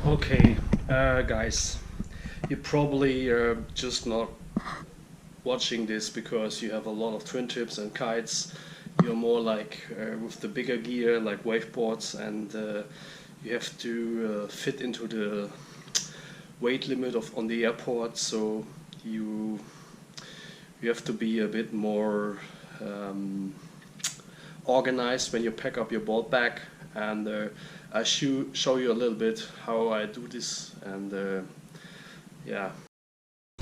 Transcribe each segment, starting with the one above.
Okay, guys, you're probably just not watching this because you have a lot of twin tips and kites. You're more like with the bigger gear like wave boards, and you have to fit into the weight limit on the airport, so you have to be a bit more organized when you pack up your board bag. And I show you a little bit how I do this, and yeah.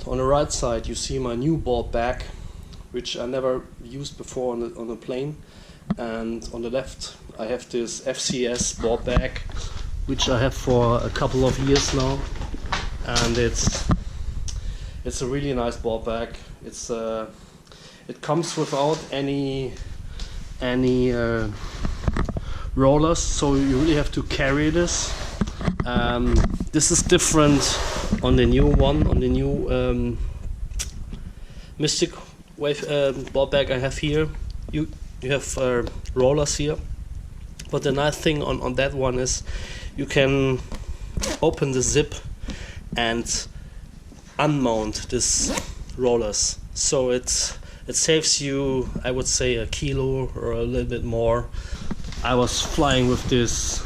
On the right side you see my new board bag, which I never used before on a plane, and on the left I have this FCS board bag, which I have for a couple of years now, and it's a really nice board bag. It comes without any rollers, so you really have to carry this. This is different on the new one, on the new Mystic Wave board bag I have here. You have rollers here, but the nice thing on that one is you can open the zip and unmount this rollers, so it saves you, I would say, a kilo or a little bit more. I was flying with this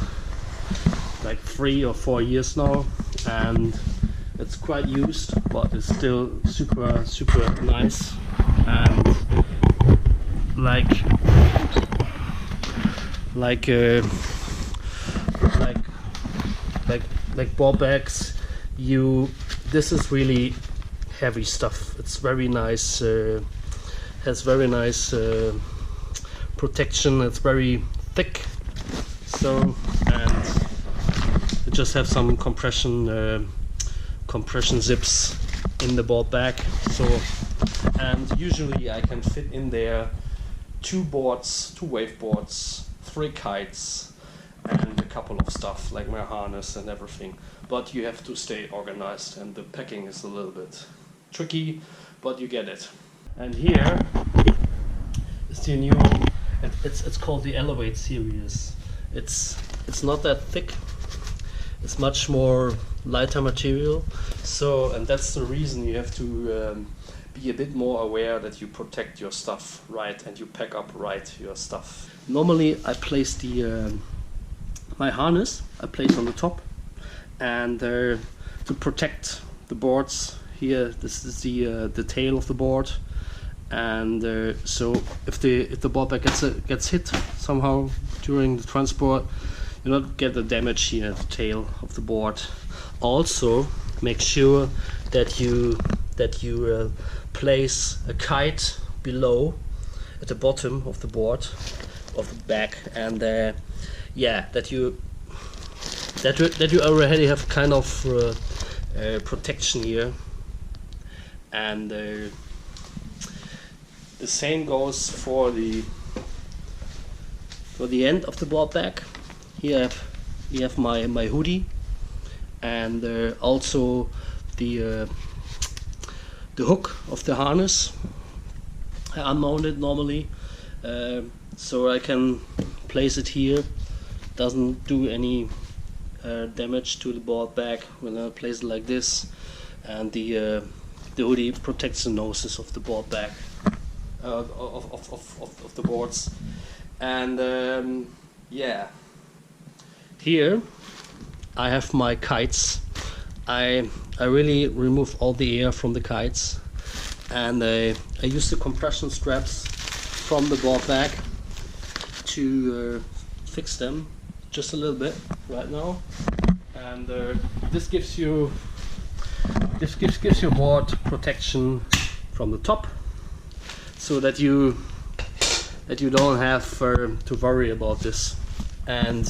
like 3 or 4 years now, and it's quite used, but it's still super nice. And like board bags, this is really heavy stuff. It's very nice, has very nice protection. It's very thick, so, and it just have some compression zips in the board bag. So, and usually I can fit in there 2 boards, 2 wave boards, 3 kites, and a couple of stuff like my harness and everything. But you have to stay organized, and the packing is a little bit tricky, but you get it. And here is the new, it's called the Elevate series. It's not that thick, it's much more lighter material, so, and that's the reason you have to be a bit more aware that you protect your stuff right and you pack up right your stuff. Normally I place the my harness I place on the top, and to protect the boards here, this is the tail of the board, and so if the board bag gets hit somehow during the transport, you not get the damage here at the tail of the board. Also, make sure that you place a kite below, at the bottom of the board, of the bag, and yeah, that you already have kind of protection here. And the same goes for the end of the board bag. Here we have my hoodie, and also the hook of the harness. I unmount it normally, so I can place it here. Doesn't do any damage to the board bag when I place it like this, and the hoodie protects the noses of the board bag, of the boards. And yeah, here I have my kites. I really remove all the air from the kites, and I use the compression straps from the board bag to fix them just a little bit right now. And this gives your board protection from the top, so that you don't have to worry about this. And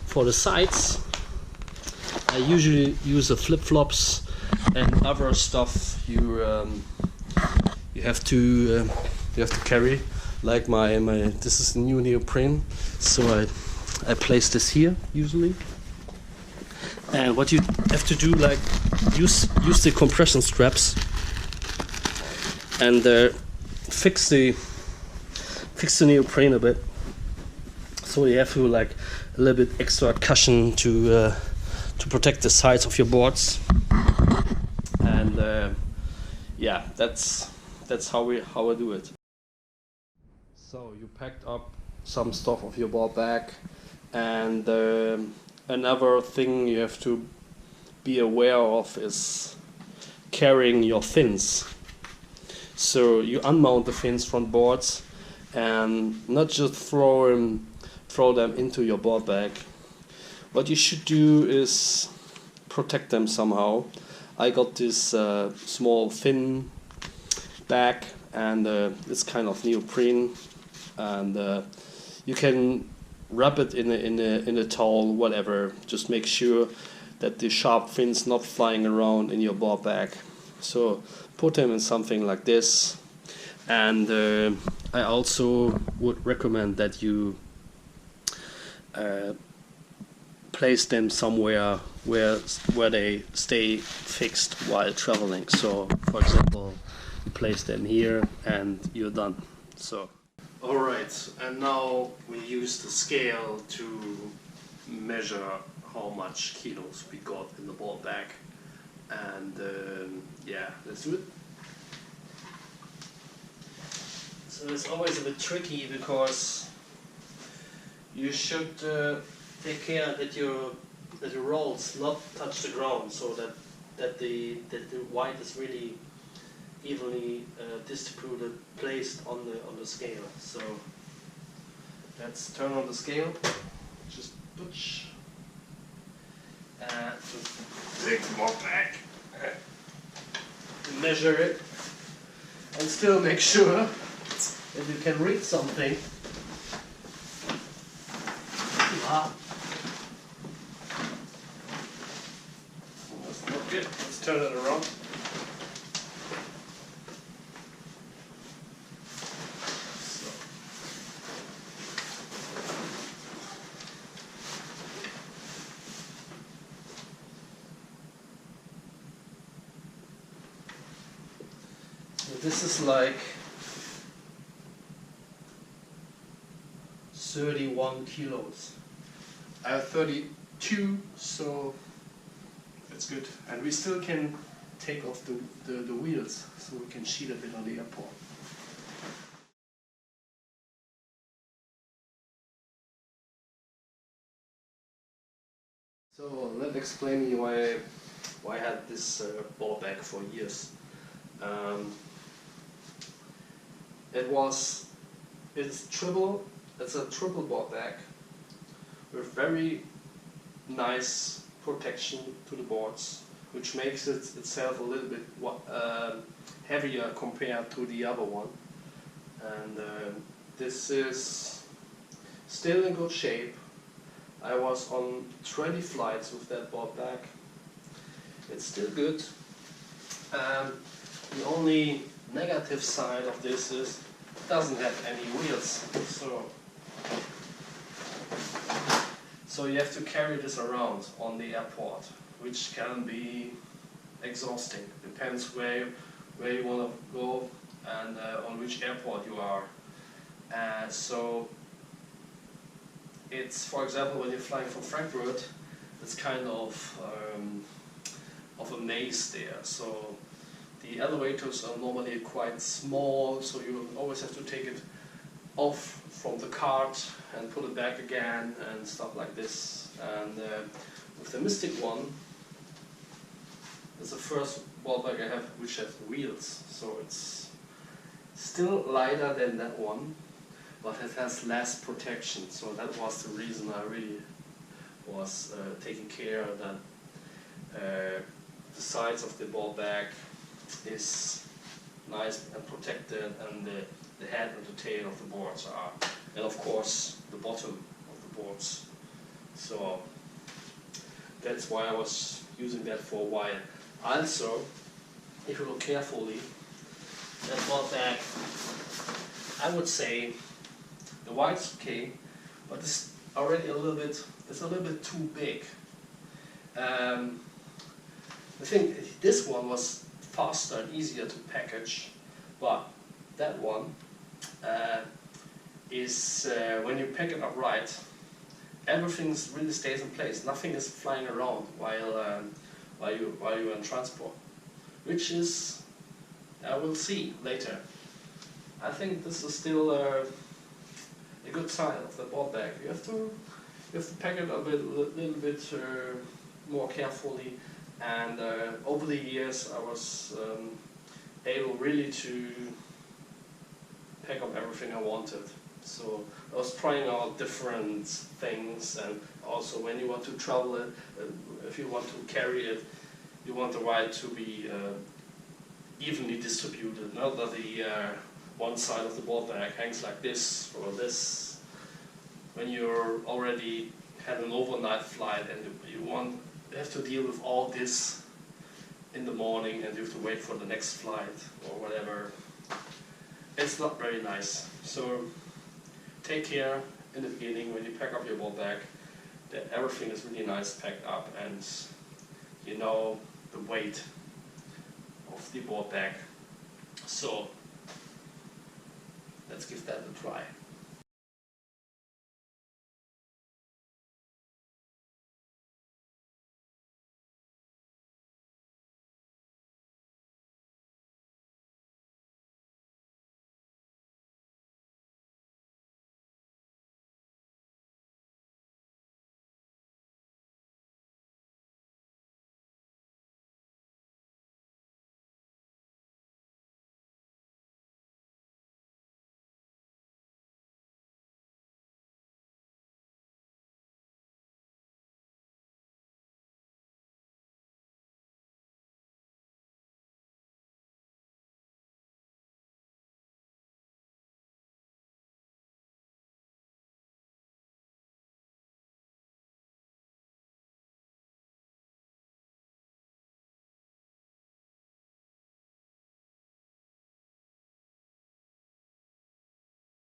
for the sides, I usually use the flip-flops and other stuff you have to carry, like my this is the new Neopren, so I place this here usually. And what you have to do, like, use the compression straps and fix the Neopren a bit, so you have to, like, a little bit extra cushion to to protect the sides of your boards. And yeah, that's how I do it. So you packed up some stuff of your board bag, and another thing you have to be aware of is carrying your fins. So you unmount the fins from boards and not just throw them into your board bag. What you should do is protect them somehow. I got this small fin bag, and it's kind of neoprene, and you can wrap it in a towel, whatever. Just make sure that the sharp fins not flying around in your board bag. So put them in something like this, and I also would recommend that you place them somewhere where they stay fixed while traveling. So for example, you place them here and you're done. So alright, and now we use the scale to measure how much kilos we got in the board bag. And yeah, let's do it. So it's always a bit tricky because you should take care that your rolls not touch the ground, so that the weight is really evenly distributed, placed on the scale. So let's turn on the scale. Just push. Just take the board back. Measure it, and still make sure that you can read something. That's not good. Let's turn it around. So this is like 31 kilos. I have 32, so that's good. And we still can take off the wheels, so we can sheet a bit on the airport. So let me explain you why I had this board bag for years. It's a triple board bag with very nice protection to the boards, which makes it itself a little bit heavier compared to the other one. And this is still in good shape. I was on 20 flights with that board bag. It's still good. The only negative side of this is it doesn't have any wheels. So you have to carry this around on the airport, which can be exhausting. Depends where you want to go and on which airport you are. So it's, for example, when you're flying from Frankfurt, it's kind of a maze there. So the elevators are normally quite small, so you always have to take it off from the cart and put it back again and stuff like this. And with the Mystic one, it's the first board bag I have which has wheels, so it's still lighter than that one, but it has less protection. So that was the reason I really was taking care that the sides of the board bag is nice and protected, and the head and the tail of the boards are, and of course the bottom of the boards. So that's why I was using that for a while. Also, if you look carefully, that board bag, I would say the white's okay, but it's already a little bit too big. I think this one was faster and easier to package, but that one is when you pack it up right, everything really stays in place. Nothing is flying around while you're in transport, which is, we'll see later. I think this is still a good sign of the board bag. You have to pack it a little bit more carefully, and over the years I was able really to pack up everything I wanted. So I was trying out different things, and also when you want to travel it, if you want to carry it, you want the ride to be evenly distributed, not that the one side of the board bag hangs like this or this. When you're already had an overnight flight and you have to deal with all this in the morning, and you have to wait for the next flight or whatever, it's not very nice. So take care in the beginning when you pack up your board bag that everything is really nice packed up, and you know the weight of the board bag. So let's give that a try.